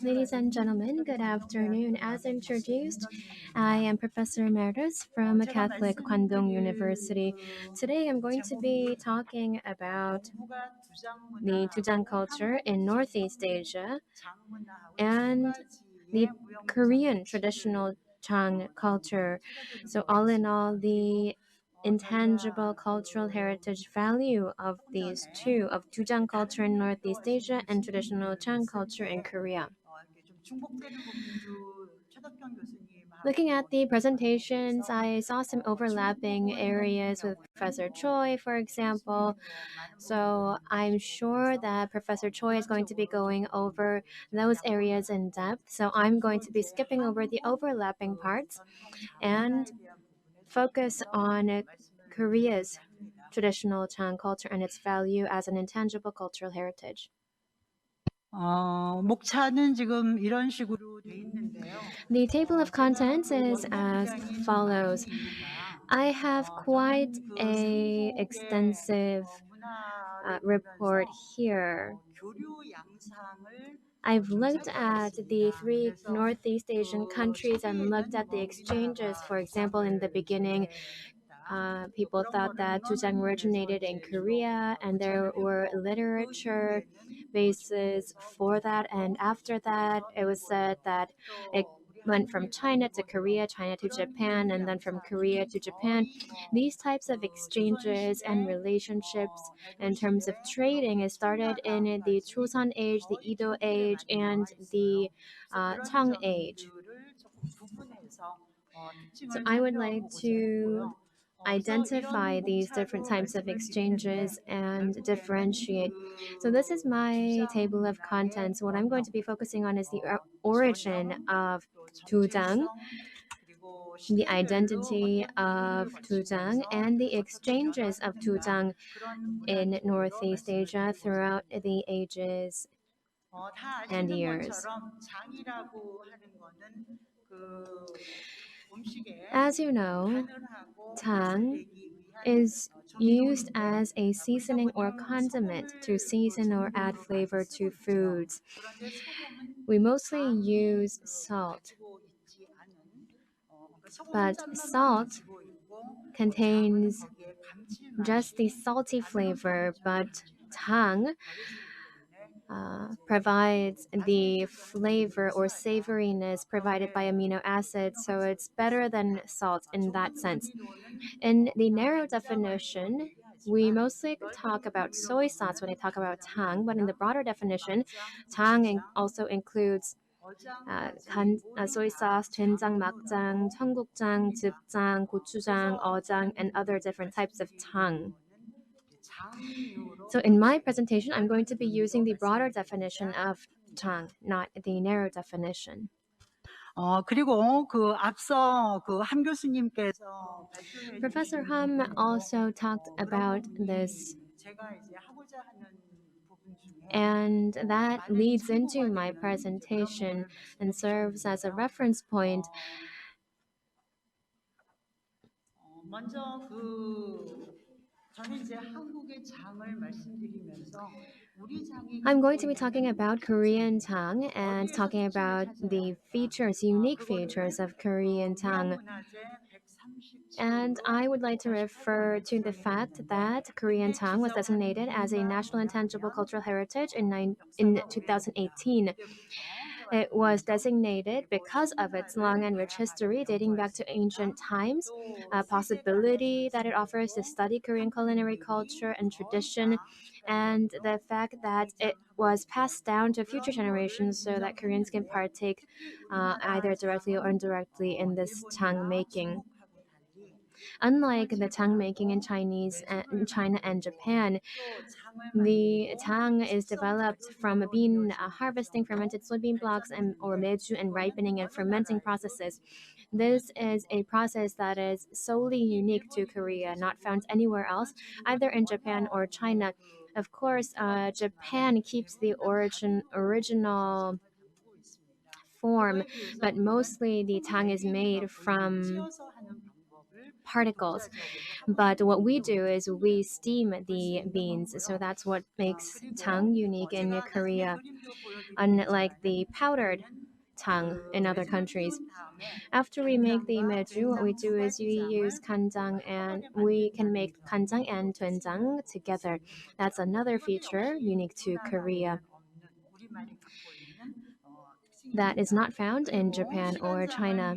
Ladies and gentlemen, good afternoon. As introduced, I am Professor Emeritus from Catholic Kwandong University. Today I'm going to be talking about the Dujang culture in Northeast Asia and the Korean traditional Jang culture. So all in all, the intangible cultural heritage value of these two, of Dujang culture in Northeast Asia and traditional Jang culture in Korea. Looking at the presentations, I saw some overlapping areas with Professor Choi, for example. So I'm sure that Professor Choi is going to be going over those areas in depth. So I'm going to be skipping over the overlapping parts and focus on Korea's traditional Tang culture and its value as an intangible cultural heritage. 목차는 지금 이런 식으로 돼 있는데요. The table of contents is as follows. I have quite a extensive report here. 교류 양상을 I've looked at the three Northeast Asian countries and looked at the exchanges. For example, in the beginning, people thought that Dujang originated in Korea, and there were literature bases for that. And after that, it was said that it went from China to Korea, China to Japan, and then from Korea to Japan. These types of exchanges and relationships in terms of trading is started in the Choson age, the Edo age, and the Tang age. So I would like to identify these different types of exchanges and differentiate. So this is my table of contents. What I'm going to be focusing on is the origin of Dujang, the identity of Dujang, and the exchanges of Dujang in Northeast Asia throughout the ages and years. As you know, Tang is used as a seasoning or condiment to season or add flavor to foods. We mostly use salt, but salt contains just the salty flavor, but Tang provides the flavor or savoriness provided by amino acids, so it's better than salt in that sense. In the narrow definition, we mostly talk about soy sauce when I talk about Tang, but in the broader definition, Tang also includes soy sauce, 된장, 막장, 청국장, 즙장, 고추장, 어장, and other different types of Tang. So in my presentation, I'm going to be using the broader definition of Tang, not the narrow definition. 그리고 그 앞서 그 함 교수님께서 Professor Hum also talked about this, 제가 이제 하고자 하는 부분 중에 and that leads into my presentation and serves as a reference point. 먼저 저는 이제 한국의 장을 말씀드리면서 우리 장이 I'm going to be talking about Korean Tang and talking about the features, unique features of Korean Tang. And I would like to refer to the fact that Korean Tang was designated as a National Intangible Cultural Heritage in 2018. It was designated because of its long and rich history dating back to ancient times, a possibility that it offers to study Korean culinary culture and tradition, and the fact that it was passed down to future generations so that Koreans can partake either directly or indirectly in this Tang making. Unlike the Tang making in China and Japan, the Tang is developed from bean harvesting fermented soybean blocks or meju and ripening and fermenting processes. This is a process that is solely unique to Korea, not found anywhere else, either in Japan or China. Of course, Japan keeps the original form, but mostly the Tang is made from particles. 독자적으로 하고 But 있는 what we 운동을 do is we 했습니다. steam the 볼수 있는 beans, so 거고요. that's what makes 그리고 Tang unique in 제가 나중에 Korea, 그림도 unlike the 보여드리겠지만은 powdered 우리는 Tang in 그 other 매주를 countries. 띄운 다음에 After we make the 된장과 meju, what we 된장 do is we use 초가지장을 간장 and 한번에 we can 만든다는 make 간장 점이 또 and doenjang 특징이라고 할 수 together. 있는 That's 거죠. another 이것도 feature 역시 unique to Korea 우리나라에는 없는 우리말이 갖고 있는 that is 특징입니다. not found in 그리고 Japan or 시간장을 China.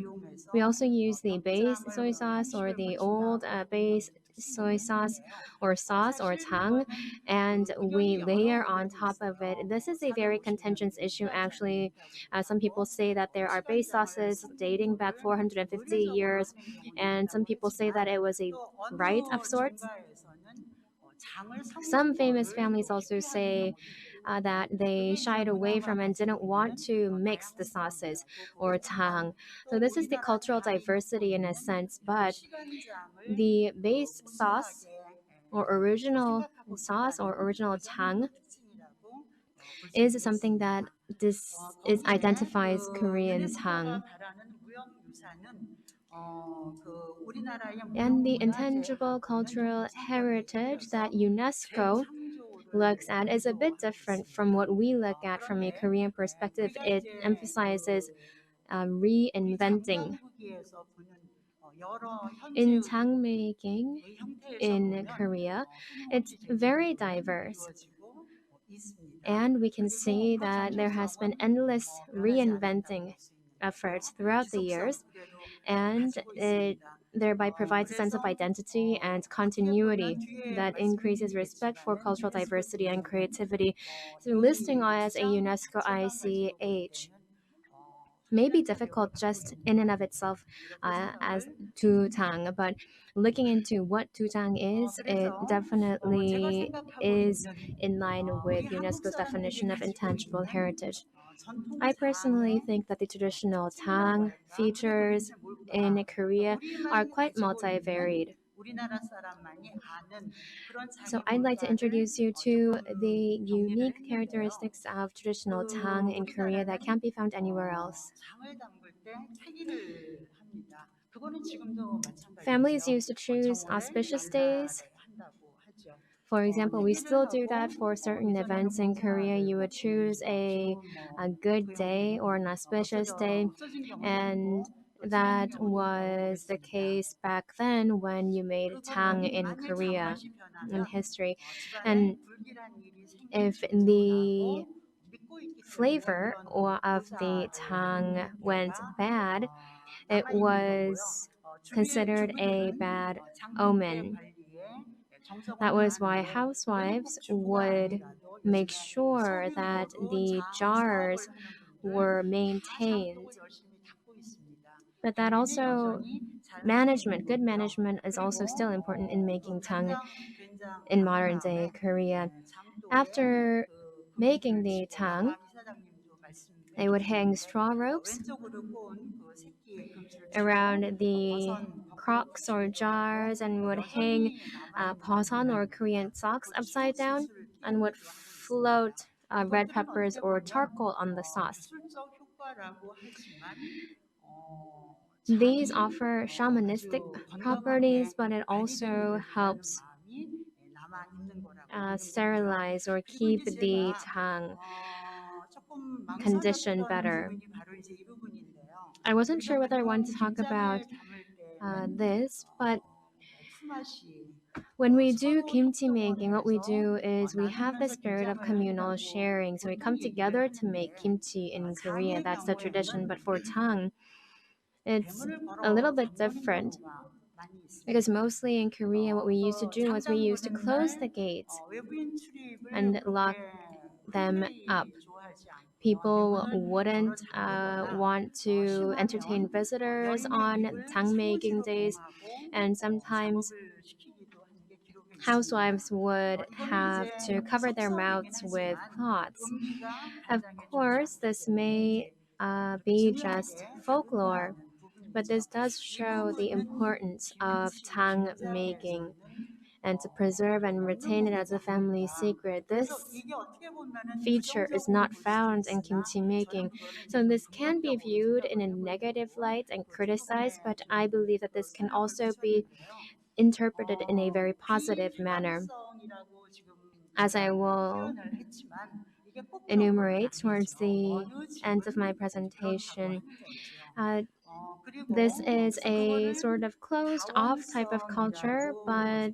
We 이용해서 also use the base 변장을 soy sauce or 향식을 the old 갖춘다고 하는 base 것도 soy 특징이 sauce 있는데요. or sauce or 사실 tang, 이거는 and we 의견이 layer 여러 on 그래도 top of it. 있어요. This is a very contentious 찾아보시면 issue, 시간장의 actually. 얘기하기도 Some people 하고 say that there are base 시간장을 sauces dating back 성공부를 450 의례적으로 years, 하는 경우도 and some 있다고 people say that 하지만 it was a 또 어느 rite of sorts. 종가에서는 장을 Some 섞는 famous 거를 families 또 also 기피하는 say 경우도 있거든요. that they 그게 이제 shied away 문화가 from and didn't 가지고 want 있는 to mix the sauces 다양성이라고 or 보고요. tang. So 또 this is the 우리나라 cultural 당이 갖고 diversity in a 있는 sense, 그 but 시간장을 the base sauce 온전하게 or original 생각하고 sauce or 있다는 original 그 점이 tang 또 특징이라고 볼 수 is something that 있겠습니다. this is 거기에 identifies 그 Korean 유네스코가 tang. 바라는 무형유산은 그 우리나라의 And the 무형문화재라고 intangible 하는 cultural 선정에 heritage that 들여서 UNESCO 재창조를 looks at is a 하기도 bit 하고 different from 있습니다. what we look at from a 그런데 Korean perspective. 우리가 It 이제 emphasizes 우리 reinventing. 장만국에서 보는 여러 In 현재의 tang making 형태에서 in 보면 Korea, it's 끊임없이 very 재창조는 diverse. 이루어지고 있습니다. And we can 그리고 see 그 that there has been 정체성은 endless 변하지 않았다고 볼 reinventing 수 있는 efforts 거고요. throughout the 지속성 years, 그대로 and 가지고 it 있습니다. thereby provides a sense of 그래서 identity and 어떻게 보면 continuity 뒤에 that increases respect for 말씀드리겠지만은 cultural 유네스코 diversity and 등에서는 creativity. So listing 이 as a 두장 UNESCO 자체가 가지고 볼 ICH 때는 may be 휘란차벽을 difficult 갖고 just 있는 in and of 거다. itself 이렇게 as 생각을 합니다. Dujang, but looking into what Dujang is, it 그래서 제가 definitely 생각하고 is 있는 in line 우리 with 한국 UNESCO's 사람들이 definition of 가지고 intangible 있는 heritage. 전통 I personally 장의 think that the traditional 특징이라고 Tang 할까? 그게 features 도대체 in 뭘까? Korea are 우리만 quite 가지고 있는 multivaried. 우리나라 사람만이 아는 그런 So 장이 I'd like to 뭘까를 introduce you to 조금 the 정리를 unique 했는데요. characteristics of traditional Tang in Korea that 우리나라는 can't be found anywhere else. 장을 담글 때 태기를 합니다. 그거는 지금도 Families 마찬가지죠. used to choose 정월에 auspicious days. 난사를 한다고 하죠. For example, we 태기를 still do that 하고 for certain 이전에는 events in Korea. 봉사를 You would choose 보내면서 지금은 a 뭐 good 그 day or 형태는 an auspicious day, 없어진 경우도 and 있고 또 지내는 that 경우도 있고 was the 그렇습니다. case back then when you made Tang 그거는 in 만일 Korea 장맛이 in 변하면 history. And 집안에 불길한 일이 생길 if 존재구나고 the 믿고 있기 때문에 flavor 그런 or of the 묘사를 하는 Tang went 경우가 bad, it 남아 있는 거고요. was considered a 주부들은 bad 장독대 omen. 관리에 정성을 That was why 다하는데 그거는 housewives 꼭 주부가 would 아니라도 make 요즘에 sure that 서빙으로도 the 장 jars 사업을 하는 분들 were 다 maintained. 장독을 열심히 닦고 있습니다. But that 관리는 also, 여전히 잘 하고 있는 management, good 거고요. management is also 그리고 still important in 그 making Tang 간장, 된장 in 담근 modern day 다음에 Korea. 장독에 After 금기를 making the 치고 Tang, 아까 이사장님도 말씀해 they would hang 주셨는데 straw ropes 왼쪽으로 꼬은 그 새끼의 금치를 치고 around the 버선 거꾸로 crocks or 붙이고 들어가고 jars and would hang 여전히 남아 있는 poson or 문화입니다. Korean socks 그 upside down 추수를 and would 끼얹기도 하고 있습니다. float red 이것들은 peppers 어떻게 or 보면 charcoal on the sauce. 주술적 효과라고 하지만 These 장이 offer shamanistic 아주 properties, 건강하게 but it also 관리되기를 비라는 helps 마음이 남아 있는 거라고 보는 거고요. sterilize or 그리고 keep 이제 the 제가 Tang 조금 condition 망설였던 better. 부분이 바로 이제 이 부분인데요. I wasn't 우리가 sure whether I wanted 보통 to talk about 김장을 담을 때는 this, but 품앗이 when we do 서로 kimchi 협동을 making, what we 해서 do is we have the 나누면서 spirit of 김장을 communal 한다고 sharing. So we come 보통 얘기를 together to make 하는데 kimchi in Korea. 장의 That's the tradition. 경우에는 But for Tang, it's 대문을 a little 걸어 bit 잠그는 different 경우가 많이 because 있습니다. mostly in Korea, what we used to 그래서 do was we 장장 used to 보는 close the 날 gates 외부인 출입을 and lock 그렇게 them up. 흔쾌히 좋아하지 않고요. People 대문을 걸어 wouldn't 잠그거나 want to entertain 심하면 visitors 여인의 on 입을 Tang making 소지로 days, 봉하고 and sometimes 작업을 시키기도 하는 게 기록에 있습니다. housewives would 이거는 have 이제 to cover their 속성이긴 mouths with 하지만 cloths. 음기가 Of 간장에 좀 course, 작기 this 때문에 may 이제 그렇게 be just 중요하게 folklore, 다루지 않는 but 부분이죠. this does 이 show the 부분은 importance of 김치 Tang making. 김장에서는 and to preserve and retain it as a family secret. This feature is not found in kimchi making. So this can be viewed in a negative light and criticized, but I believe that this can also be interpreted in a very positive manner. As I will enumerate towards the end of my presentation, uh, this is a sort of closed off type of culture, but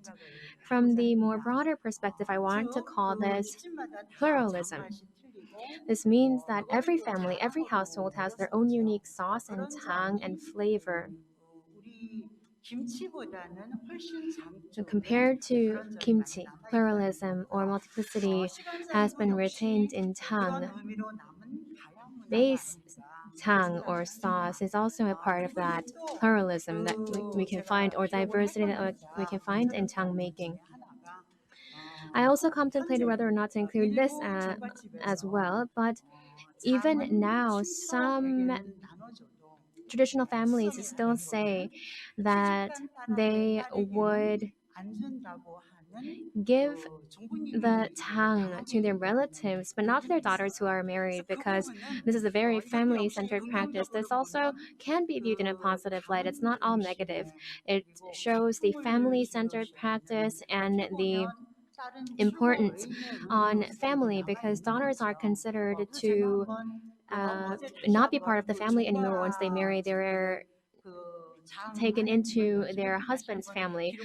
from the more broader perspective, I want to call this pluralism. This means that every family, every household has their own unique sauce and tang and flavor. So compared to kimchi, pluralism or multiplicity has been retained in tang. Base tang or sauce is also a part of that pluralism that we can find, or diversity that we can find in tang making. I also contemplated whether or not to include this as well, but even now, some traditional families still say that they would give the tang to their relatives, but not to their daughters who are married, because this is a very family centered practice. This also can be viewed in a positive light. It's not all negative. It shows the family centered practice and the importance on family, because daughters are considered to not be part of the family anymore. Once they marry, they're taken into their husband's family.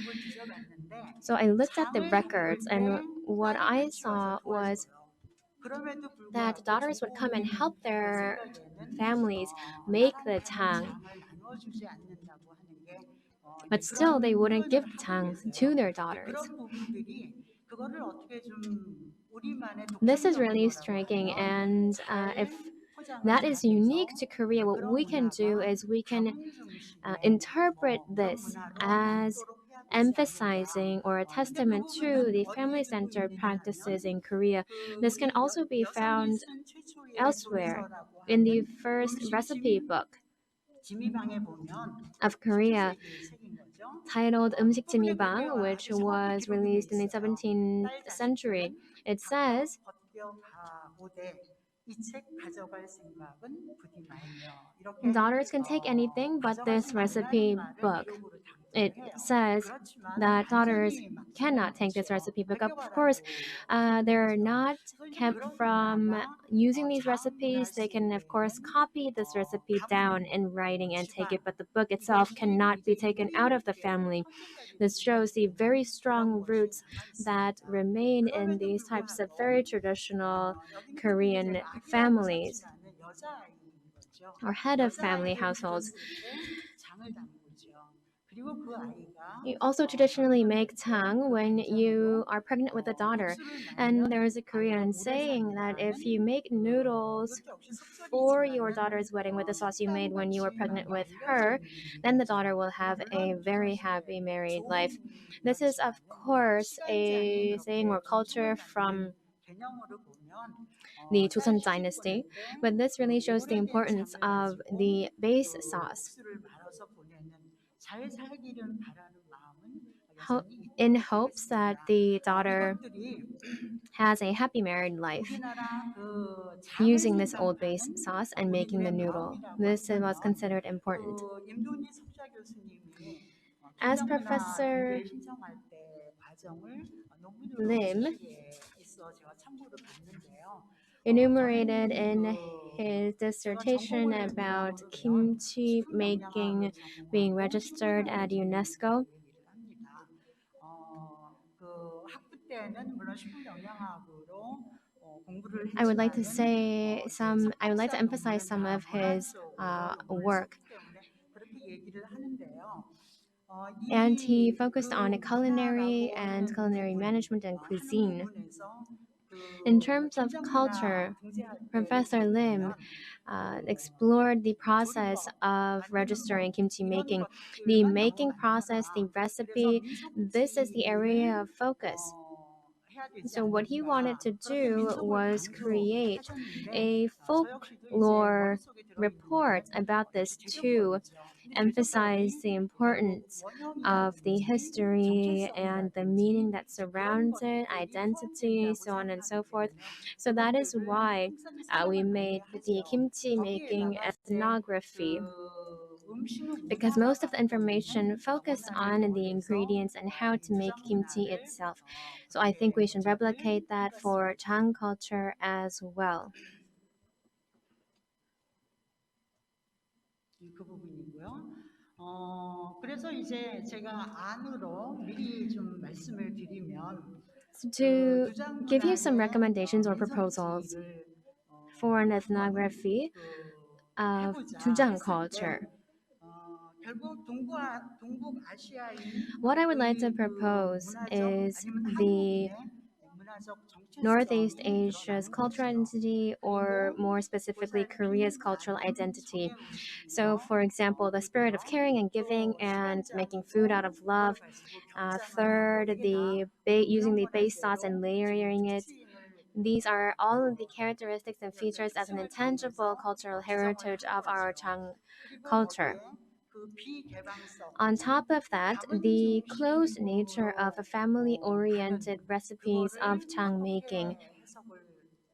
So I looked at the records, and what I saw was that daughters would come and help their families make the tang, but still they wouldn't give the tang to their daughters. This is really striking, and if that is unique to Korea, what we can do is we can interpret this as emphasizing or a testament to the family centered practices in Korea. This can also be found elsewhere in the first recipe book of Korea, titled 음식 지미방, which was released in the 17th century. It says, daughters can take anything but this recipe book. It says that daughters cannot take this recipe book. Of course, they're not kept from using these recipes. They can, of course, copy this recipe down in writing and take it, but the book itself cannot be taken out of the family. This shows the very strong roots that remain in these types of very traditional Korean families or head of family households. You also traditionally make tang when you are pregnant with a daughter. And there is a Korean saying that if you make noodles for your daughter's wedding with the sauce you made when you were pregnant with her, then the daughter will have a very happy married life. This is, of course, a saying or culture from the Joseon dynasty, but this really shows the importance of the base sauce in hopes that the daughter has a happy married life using this old base sauce and making the noodle. This was considered important. As Professor Lim enumerated in his dissertation about kimchi making being registered at UNESCO, I would like to emphasize some of his work. And he focused on culinary and culinary management and cuisine. In terms of culture, Professor Lim explored the process of registering kimchi making. The making process, the recipe, this is the area of focus. So what he wanted to do was create a folklore report about this too. emphasize the importance of the history and the meaning that surrounds it, identity, so on and so forth. So that is why we made the kimchi making ethnography, because most of the information focused on the ingredients and how to make kimchi itself. So I think we should replicate that for Jang culture as well. 그 부분이고요. 그래서 이제 제가 안으로 미리 좀 말씀을 드리면 So 그 to 두장 give you some 문화의 recommendations or proposals 민속 음식을 for an 한번 ethnography of 해보자 Dujang 했을 culture, 때 결국 동북 아시아인 what I would like to 그 propose 문화적 is 아니면 the 한국인의 문화적 Northeast 정체성이 Asia's 드러나는 cultural 거지요. identity, or 그리고 more 그 specifically, Korea's 삶이 cultural 나는 identity. 정의 So, 의식이며 for example, the spirit of 그리고요 caring and giving 또 and making food out 시간제하고 of love. 걸어갈수록 경장한 Third, 방법에게나 using 이런 the base sauce 문화재로 and 지금 layering it. 특징을 These are all of the characteristics and features as an 특성을 intangible 정해서 cultural 지정을 heritage 한 of our 거죠. Chang 그리고 culture. 거기에 그 비개방성 On 즉 top of that, the close nature of 다문적 family-oriented 가는 recipes of 그거를 Chang making 어떻게 해석을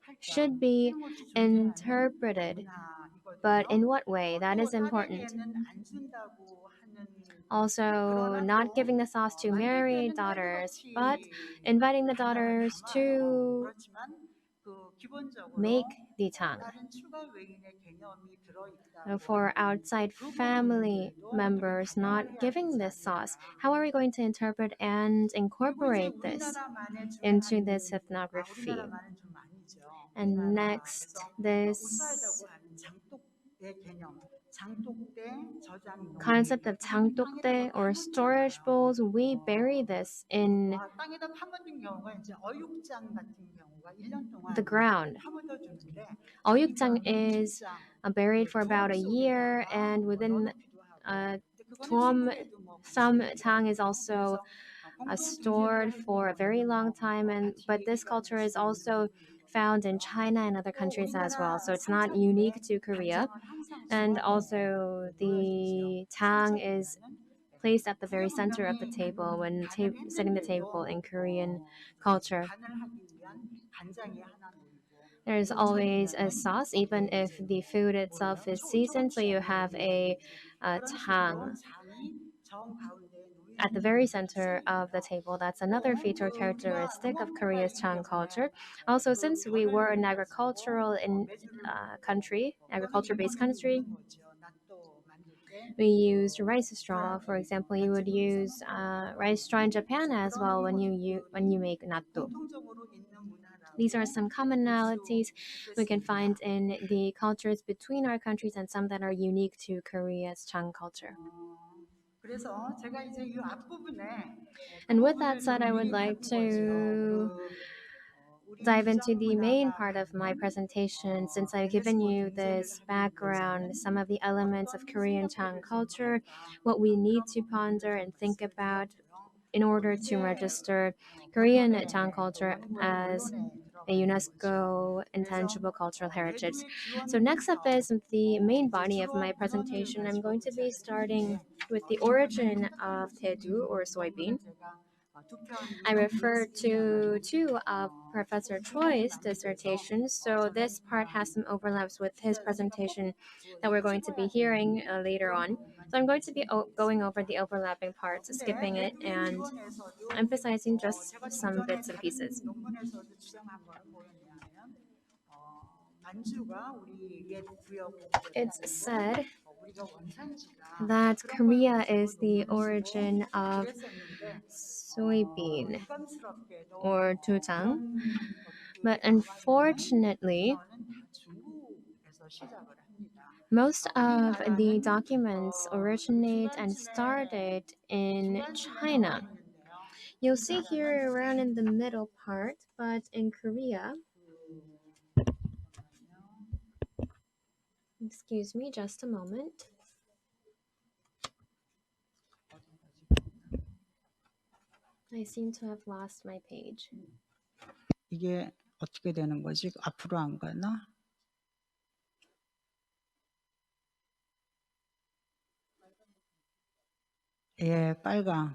할까? should be 끊임없이 존재하는 interpreted. But 문화이거든요. in what way? That 또 is important. 딸에게는 안 준다고 하는 Also, 그러나 not 또 giving the sauce to 만들 married 때는 daughters, but 딸기같이 inviting the 간장을 daughters 담아요. to 그렇지만 그 기본적으로 make the tang. 다른 추가 외인의 개념이 들어있다고 For 하는 outside 그 family 부분들도 어떻게 members not 반영을 해야 giving 되지 this sauce, 않을까. how are we going to interpret and 그리고 이제 incorporate this 우리나라만의 좀 into this 한 ethnography? 우리나라만은 좀 아니죠. And 그래서 next, this 우수하다고 하는 장독의 개념, 장독대 저장 용기 concept of 이거는 땅에다가 장독대 or storage 파묻잖아요. bowls, we bury this in 땅에다 파묻은 경우가 이제 어육장 같은 경우가 1년 동안 the ground. 파묻어 주는데 Oyeokjang 장인어른 is 빗장 buried 그 for about 두엄 a year, 속에다가 and within 넣어놓기도 하고 근데 그거는 Tuom, 중국에도 뭐 some 관습이 tang is 있더라고요. also 그래서 공동 중재를 stored 할 for a very 경우에는 long 뭐 time, and 같이 but this 얘기가 culture 될 is 수 있는 also found in 부분이거든요. China and other 또 countries as well. 우리나라 So it's not unique 상차림에 to Korea. 간장은 항상 And 중앙에 also 놓여지지요. the tang 상차에 is 보면은 placed at the very center of the 구룡명이 table when 간을 setting the table 했는데도 in Korean 이제 culture. 간을 하기 위한 간장이 하나 놓이고 There's 또 always a 차리면은 sauce, even 거기에 if 이제 the food itself is seasoned. So you 초고추장을 have a 넣는다든지 그런 식으로 tang 장이 정 가운데에 at 놓이는 the very 부분도 center of the 특징이고요. table. That's another 또 feature 우리가 characteristic of Korea's 농업국가이기 Chang culture. 때문에 Also, 그 since we were 변을 an 가지고 agricultural 메주를 먹고 country, 또는 agriculture-based 일본에도 country, 있는 거죠. 낫또 만들 때 we used rice straw. For 불알도 example, you would 갓집으로 use 써먹더라고요. rice straw in Japan 그래서 as 그런 well when you 것들이 make natto. 공통적으로 있는 These are 문화라고 some 볼 수 commonalities we can find 있겠습니다. in the cultures between our countries and some that are unique to Korea's Chang culture. 그래서 제가 이제 이 앞부분에 그 And with that 부분을 said, 좀 I would 미리 like 다룬 거지요. to 우리 dive into 두장 the main 문화가 part of my 갖는 presentation. Since I've given 해수고 you 경제를 this 하기 background, some 위해서는 of the elements of 어떤 Korean Chang 생각들을 좀 culture, 할까 what we need 그런 to 부분들을 ponder 좀 and think 말씀을 about 드렸고요. in order to 이제 register Korean Chang 본론에 또 culture as 원론에 a 들어가는 거죠. UNESCO 그래서 intangible cultural heritage. 대두의 So next up 기원부터 is the main 이제 body of my 주로 근원을 presentation. I'm 가지고 going to be 구체화를 starting 했는데 with the 이 부분을 origin 특별히 of Tedu or 말씀드리는 soybean. 부분은 제가 두 편 I 이상 refer to EXP라는 two of Professor 소속을 Choi's 나누셔서 dissertations, so this part has some overlaps with his presentation that we're going to be hearing later on. So I'm going to be going over the overlapping parts, 근데 skipping it, 대두의 and 기원에서도 emphasizing just 제가 좀 some 전에 bits and 다른 pieces. 논문에서도 주장한 거는 뭐였냐면 만주가 우리 옛 부여국이었다는 It's 거, said 우리가 원산지다 that 그런 걸 Korea 가지고 is the 논문을 origin 쓰고 of 그랬었는데 soybean 유감스럽게도 or Dujang, 그런 but 것들이 나와 있는 unfortunately, 근원은 다 중국에서 시작을 합니다. most of the 우리나라는 documents originate and started in 중간쯤에 나와 China. 있는데요. You'll see 우리나라는 here around in the middle part, but in Korea, excuse me just a moment. I seem to have lost my page. 이게 어떻게 되는 거지? 앞으로 안 가나? 예, 빨강.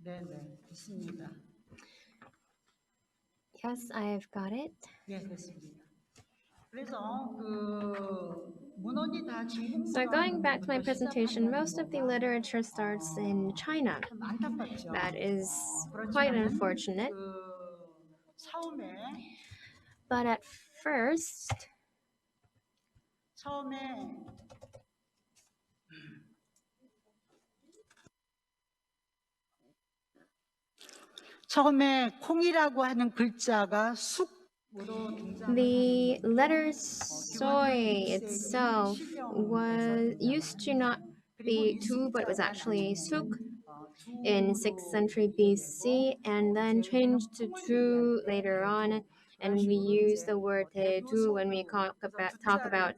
네, 네, 있습니다. Yes, I've got it. 예, 됐습니다. 그래서 문헌이 다 So going back to my 중국문헌부터 presentation, 시작한다는 most of the 거가 literature starts in China. 참 안타깝죠. That is quite 그렇지만은 unfortunate. 처음에 But at first, 처음에 콩이라고 하는 글자가 쑥으로 등장을 the 하는데 letter soy itself was used to not be tu, but it was actually suk in 6th century BC, and then changed to tu later on. And we use the word tedu when we talk about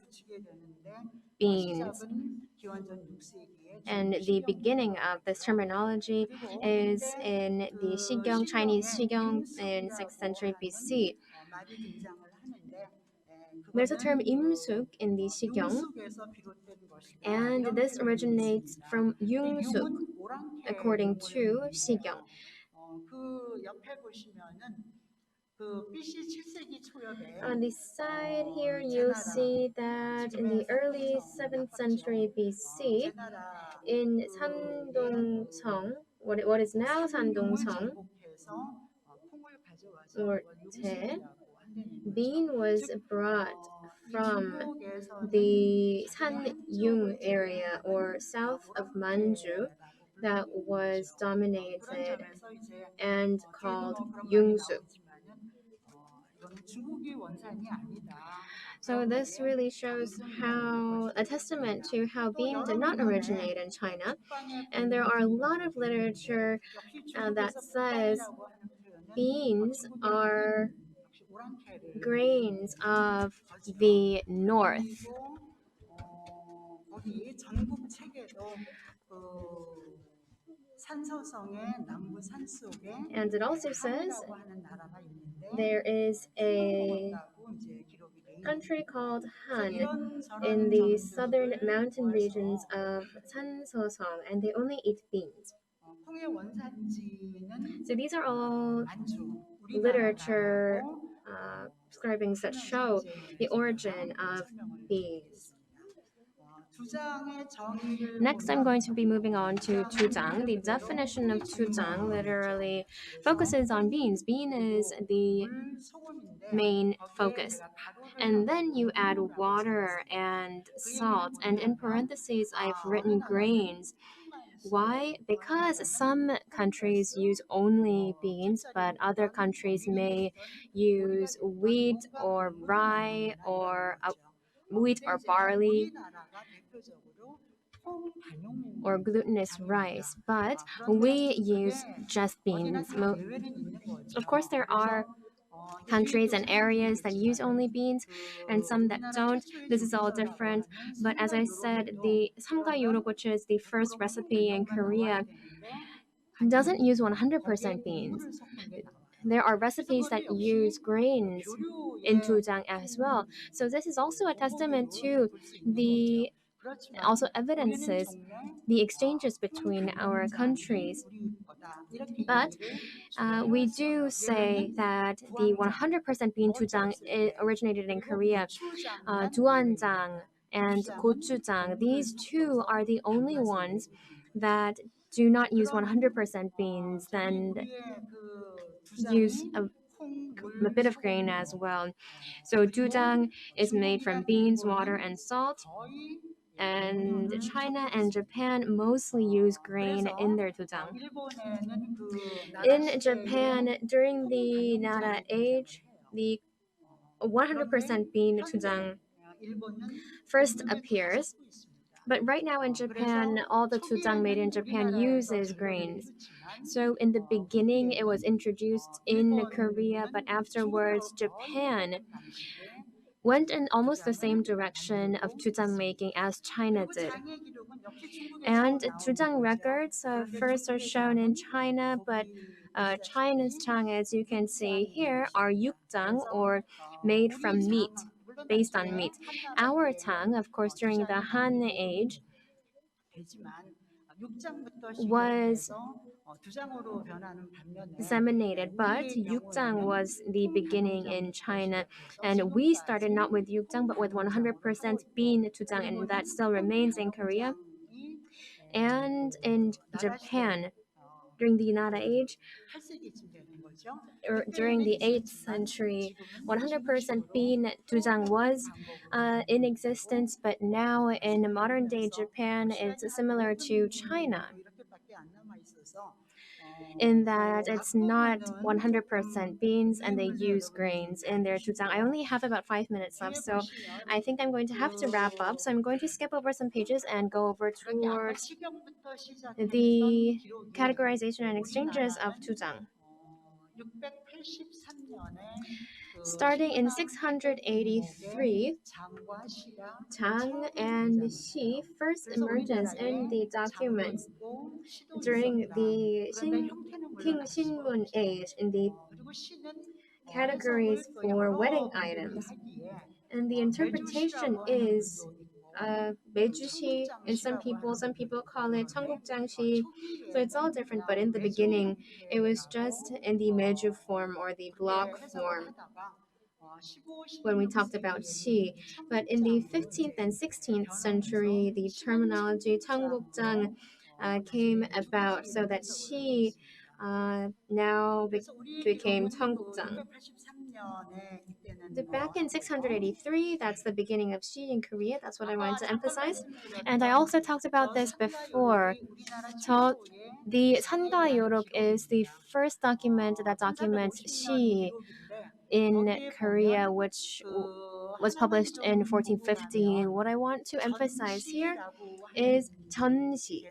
beans. And the beginning of this terminology is in the Xigyong, Chinese Xigyong in 6th century BC. There's a term imsuk in the Xigyong, and this originates from Yungsuk, according to Xigyong. On the side here, you'll see that in the early 7th century BC, in Sandong-song, what is now Sandong-song, or Te, bean was brought from the Sanyung area or south of Manju that was dominated and called Yungsu. So this really shows how a testament to how bean did not originate in China, and there are a lot of literature that says beans are grains of the north. And it also says there is a country called Han in the southern mountain regions of Sansosong, and they only eat beans. So these are all literature scribings that show the origin of beans. Next, I'm going to be moving on to Dujang. The definition of Dujang literally focuses on beans. Bean is the main focus. And then you add water and salt. And in parentheses, I've written grains. Why? Because some countries use only beans, but other countries may use wheat or rye or wheat or barley or glutinous rice, but we use just beans. Of course, there are countries and areas that use only beans and some that don't. This is all different. But as I said, the samgayuro, which is the first recipe in Korea, doesn't use 100% beans. There are recipes that use grains in Dujang as well. So this is also a testament to the also evidences the exchanges between our countries. But we do say that the 100% bean Dujang originated in Korea. Duanjang and gochujang, these two are the only ones that do not use 100% beans, then use a bit of grain as well. So dujang is made from beans, water, and salt. And China and Japan mostly use grain in their dujang. In Japan, during the Nara age, the 100% bean dujang first appears. But right now in Japan, all the dujang made in Japan uses grains. So in the beginning, it was introduced in Korea, but afterwards, Japan went in almost the same direction of dujang making as China did. And dujang records first are shown in China, but China's jang, as you can see here, are yukjang, or made from meat. based on meat. Our Tang, of course, during the Han Age, was disseminated, but Yukjang was the beginning in China, and we started not with Yukjang but with 100% bean Dujang, and that still remains in Korea and in Japan. During the Nara Age, or during the 8th century, 100% bean Dujang was in existence, but now in modern day Japan, it's similar to China in that it's not 100% beans and they use grains in their jujang. I only have about 5 minutes left, so I think I'm going to have to wrap up. So I'm going to skip over some pages and go over towards the categorization and exchanges of jujang. Starting in 683, Tang and Xi first emerges in the documents during the King Shinmun age in the categories for wedding items. And the interpretation is Mejushi, and some people call it Cheonggukjangshi. So it's all different, but in the beginning, it was just in the Meju form or the block form when we talked about Shi. But in the 15th and 16th century, the terminology Cheonggukjang came about so that Shi now became Cheonggukjang. Back in 683, that's the beginning of Shi in Korea. That's what I wanted to emphasize. And I also talked about this before. The Sanga Yorok is the first document that documents Shi in Korea, which was published in 1450. What I want to emphasize here is 전시.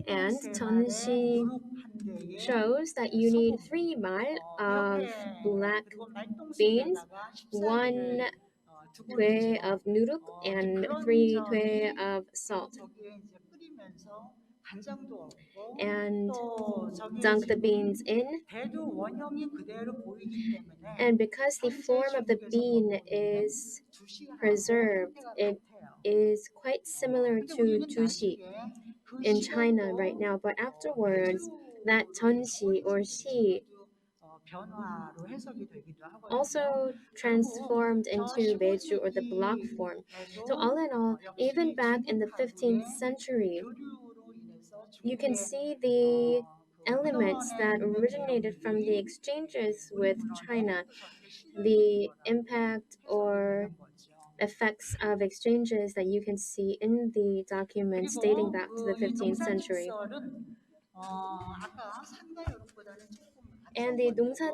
And 전시 shows that you need 3 mal of black beans, 1 tue of nuruk, and 3 tue of salt. And dunk the beans in. And because the form of the bean is preserved, it is quite similar to jushi in China right now. But afterwards, that 전시 or shi also transformed into Beju or the block form. So all in all, even back in the 15th century, you can see the elements that originated from the exchanges with China, the impact or effects of exchanges that you can see in the documents dating back to the 15th century. And the Dungsa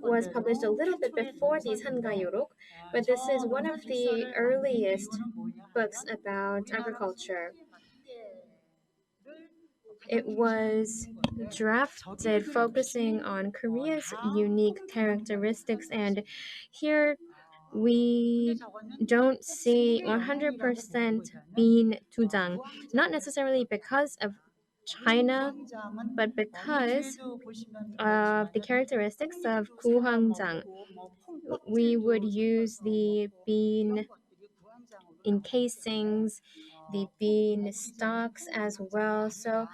was published a little bit before the Sangayorok, but this is one of the earliest books about agriculture. It was drafted focusing on Korea's unique characteristics, and here we don't see 100% bean Dujang, not necessarily because of China, but because of the characteristics of Guhangjang. We would use the bean encasings, the bean stalks as well. So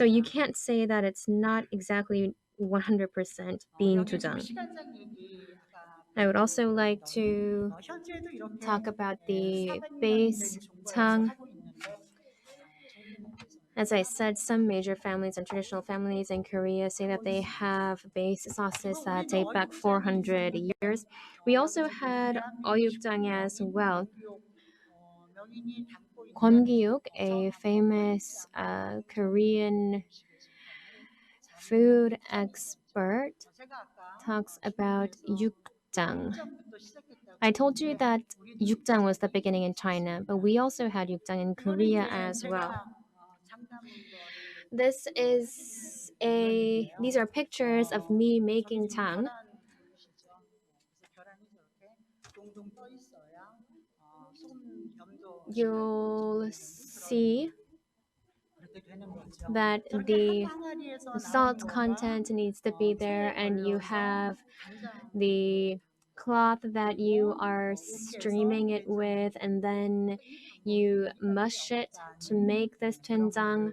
you can't say that it's not exactly 100% bean Dujang. I would also like to talk about the base Tang. As I said, some major families and traditional families in Korea say that they have base sauces that date back 400 years. We also had oyukjang as well. Kwon a famous Korean food expert, talks about yukjang. I told you that yukjang was the beginning in China, but we also had yukjang in Korea as well. These are pictures of me making tang. You'll see that the salt content needs to be there, and you have the cloth that you are streaming it with, and then you mush it to make this doenjang.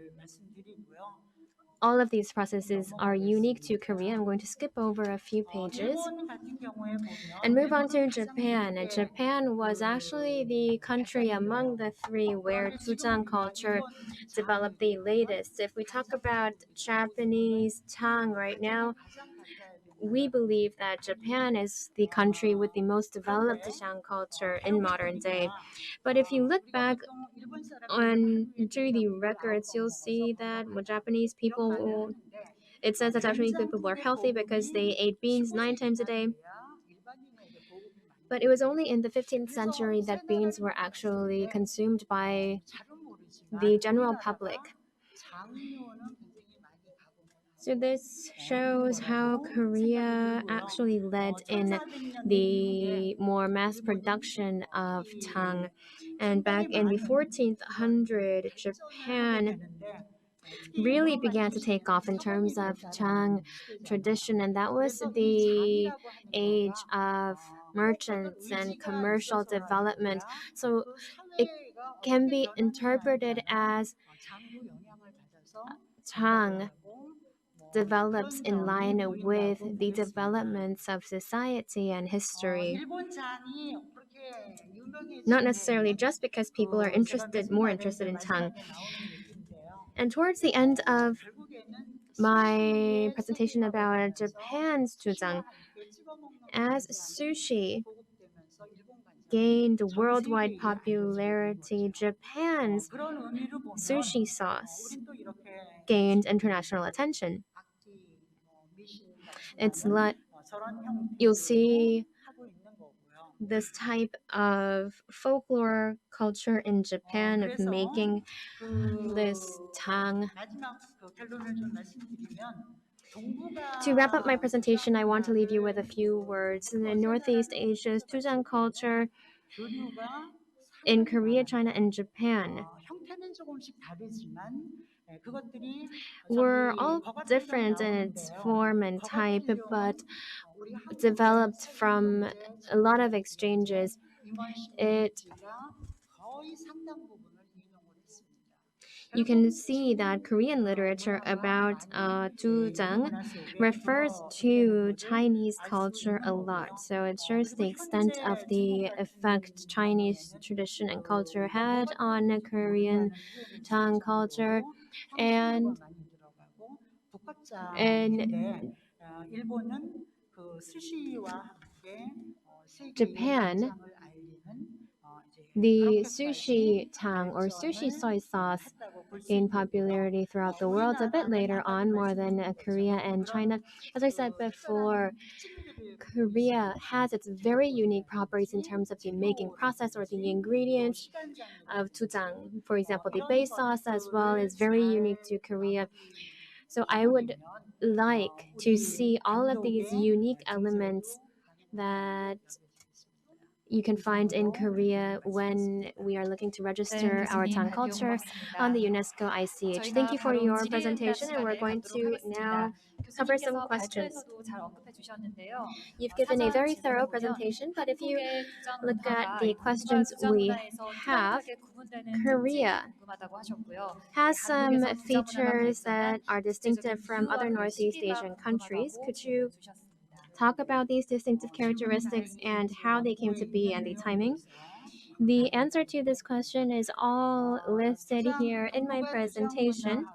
All of these processes are unique to Korea. I'm going to skip over a few pages and move on to Japan. Japan was actually the country among the three where Dujang culture developed the latest. If we talk about Japanese Tang right now, we believe that Japan is the country with the most developed Jang culture in modern day. But if you look back on through the records, you'll see that Japanese people, it says that Japanese people were healthy because they ate beans 9 times a day. But it was only in the 15th century that beans were actually consumed by the general public. So this shows how Korea actually led in the more mass production of Tang. And back in the 1400s, Japan really began to take off in terms of Jang tradition, and that was the age of merchants and commercial development. So it can be interpreted as Jang develops in line with the developments of society and history. Not necessarily just because people are more interested in Tang. And towards the end of my presentation about Japan's Juzang, as sushi gained worldwide popularity, Japan's sushi sauce gained international attention. It's like you'll see this type of folklore culture in Japan of making this tang. To wrap up my presentation, I want to leave you with a few words. In Northeast Asia's Tujang culture, in Korea, China, and Japan, we're all different in its form and type, but developed from a lot of exchanges. You can see that Korean literature about Dujang refers to Chinese culture a lot. So it shows the extent of the effect Chinese tradition and culture had on Korean Tang culture. And in Japan, the sushi tang or sushi soy sauce gained popularity throughout the world a bit later on, more than Korea and China. As I said before, Korea has its very unique properties in terms of the making process or the ingredients of Dujang. For example, the base sauce as well is very unique to Korea. So I would like to see all of these unique elements that you can find in Korea when we are looking to register our Tang culture on the UNESCO ICH. Thank you for your presentation, and we're going to now cover some questions. You've given a very thorough presentation, but if you look at the questions we have, Korea has some features that are distinctive from other Northeast Asian countries. Could you talk about these distinctive characteristics and how they came to be and the timing? The answer to this question is all listed here in my presentation.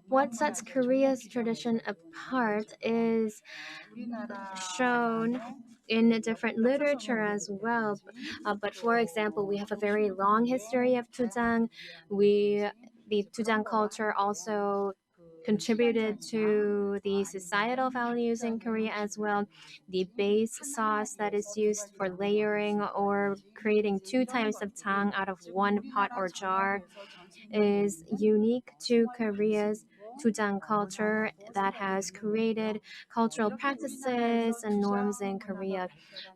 What sets Korea's tradition apart is shown in a different literature as well. But for example, we have a very long history of Tujang. The Tujang culture also contributed to the societal values in Korea as well. The base sauce that is used for layering or creating 2 types of tang out of one pot or jar is unique to Korea's Dujang culture that has created cultural practices and norms in Korea.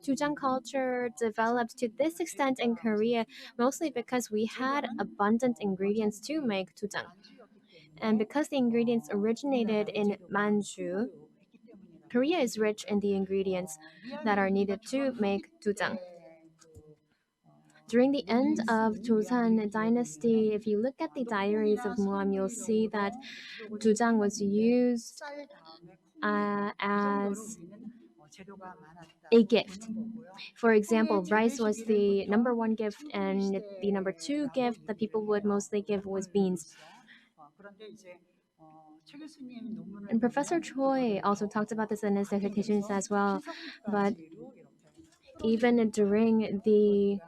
Dujang culture developed to this extent in Korea mostly because we had abundant ingredients to make dujang. And because the ingredients originated in Manchu, Korea is rich in the ingredients that are needed to make dujang. During the end of Joseon dynasty, if you look at the diaries of Muam, you'll see that dujang was used as a gift. For example, rice was the number one gift, and the number two gift that people would mostly give was beans. And Professor Choi also talked about this in his dissertations as well. But even during the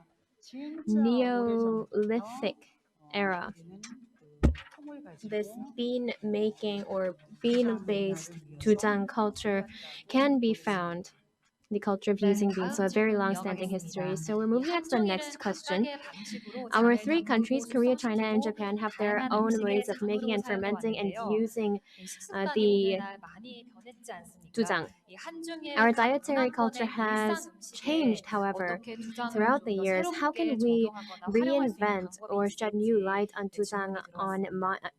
Neolithic era, this bean making or bean based Dujang culture can be found. The culture of using beans, so a very long standing history. So we're moving on to the next question. Our three countries, Korea, China, and Japan, have their own ways of making and fermenting and using the dujang. Our dietary culture has changed, however, throughout the years. How can we reinvent or shed new light on dujang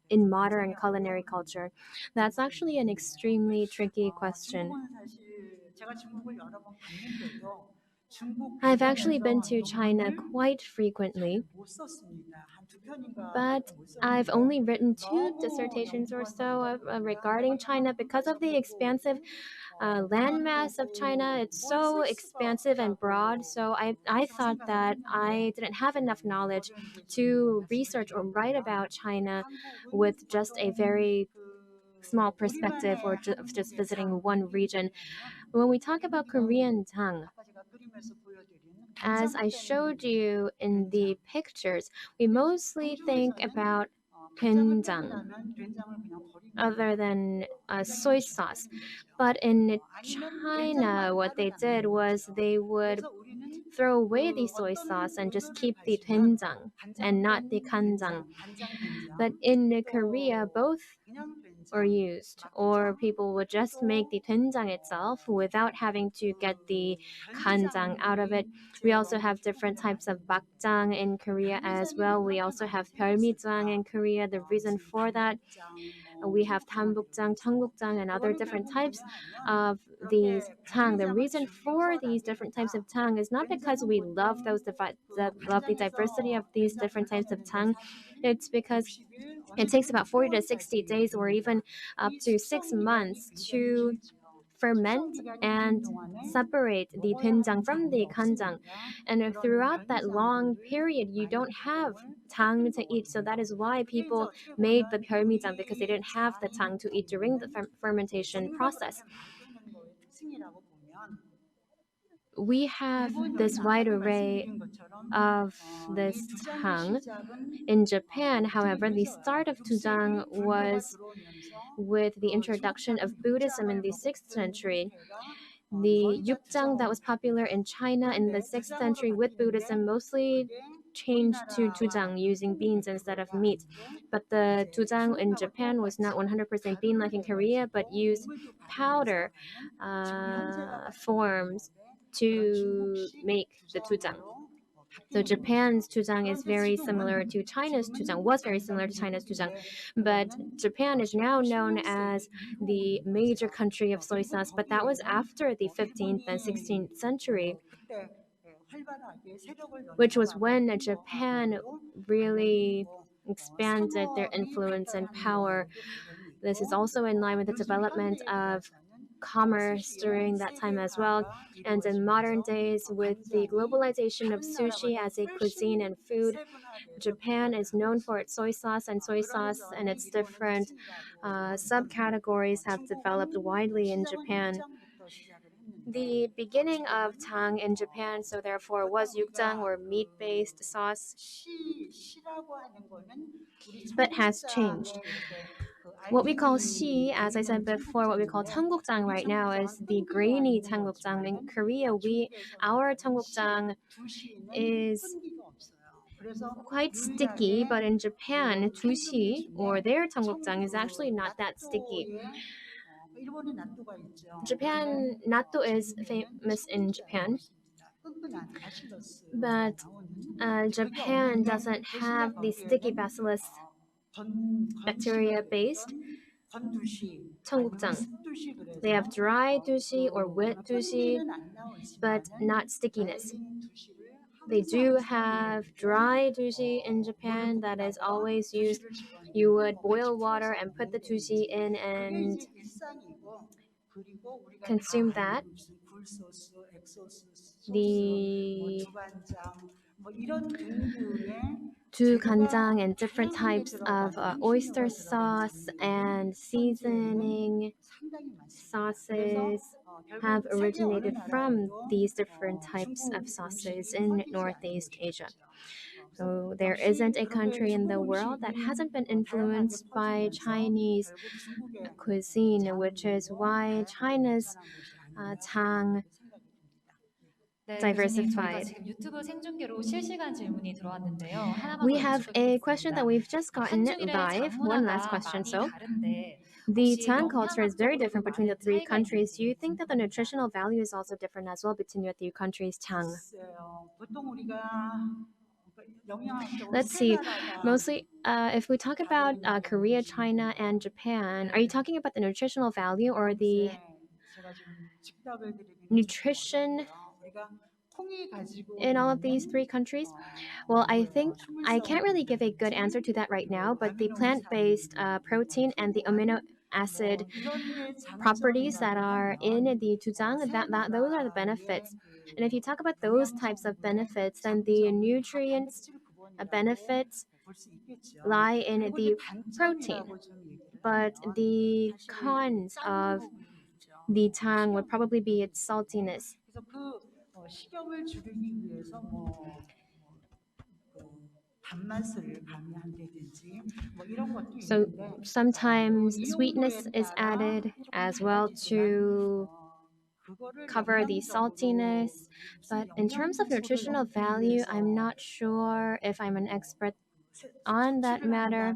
in modern culinary culture? That's actually an extremely tricky question. I've actually been to China quite frequently, but I've only written two dissertations or so regarding China because of the expansive landmass of China. It's so expansive and broad, so I thought that I didn't have enough knowledge to research or write about China with just a very small perspective or just visiting one region. When we talk about Korean Tang, as I showed you in the pictures, we mostly think about doenjang other than soy sauce. But in China, what they did was they would throw away the soy sauce and just keep the doenjang and not the kanjang. But in Korea, both are used, or people would just make the doenjang itself without having to get the kanjang out of it. We also have different types of bakjang in Korea as well. We also have pyeolmijang in Korea. The reason for that, we have tambukjang, cheonggukjang, and other different types of these tang. The reason for these different types of tang is not because we love love the diversity of these different types of tang. It's because it takes about 40 to 60 days or even up to 6 months to ferment and separate the doenjang from the kanjang. And throughout that long period, you don't have tang to eat. So that is why people made the pyeolmijang, because they didn't have the tang to eat during the fermentation process. We have this wide array of this tang. In Japan, however, the start of Dujang was with the introduction of Buddhism in the 6th century. The yukjang that was popular in China in the 6th century with Buddhism mostly changed to dujang using beans instead of meat. But the dujang in Japan was not 100% bean like in Korea, but used powder forms to make the dujang. So Japan's dujang is very similar to China's dujang, was very similar to China's dujang, but Japan is now known as the major country of soy sauce, but that was after the 15th and 16th century, which was when Japan really expanded their influence and power. This is also in line with the development of commerce during that time as well. And in modern days, with the globalization of sushi as a cuisine and food, Japan is known for its soy sauce, and its different subcategories have developed widely in Japan. The beginning of Tang in Japan, so therefore, was yukjang or meat-based sauce, but has changed. What we call shi, as I said before, what we call tanggukjang right now is the grainy tanggukjang. In Korea, our tanggukjang is quite sticky, but in Japan, 두시 or their 청국장 is actually not that sticky. Japan natto is famous in Japan, but Japan doesn't have the sticky bacillus bacteria based 청국장. They have dry dushi or wet dushi, but not stickiness. They do have dry dushi in Japan that is always used. You would boil water and put the dushi in and consume that. The 두간장 and different types of oyster sauce and seasoning sauces have originated from these different types of sauces in Northeast Asia. So there isn't a country in the world that hasn't been influenced by Chinese cuisine, which is why China's Tang 네, 교수님, 저희가 diversified. 지금 유튜브 생중계로 실시간 질문이 들어왔는데요. 하나만 We 더 have a question that 여쭙겠습니다. we've just gotten 한중일의 live. 장 One last 문화가 question. 많이 So, 다른데 the 혹시 Tang culture is very 영양학적으로도 different between the 많은 three 차이가 countries. Do you 있는지 think that the 궁금합니다. nutritional value is also different as well between your three countries, Tang? Let's see. Mostly, if we talk about Korea, China, and Japan, are you talking about the nutritional value or the nutrition in all of these three countries? Well, I think I can't really give a good answer to that right now, but the plant-based protein and the amino acid properties that are in the Dujang, that those are the benefits. And if you talk about those types of benefits, then the nutrients benefits lie in the protein. But the cons of the tang would probably be its saltiness. So sometimes sweetness is added as well to cover the saltiness. But in terms of nutritional value, I'm not sure if I'm an expert on that matter.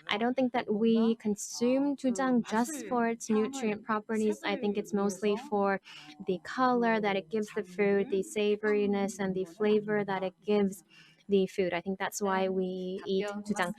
I don't think that we consume Dujang just for its nutrient properties. I think it's mostly for the color that it gives the food, the savoriness, and the flavor that it gives the food. I think that's why we eat 답변 Dujang. 고맙습니다.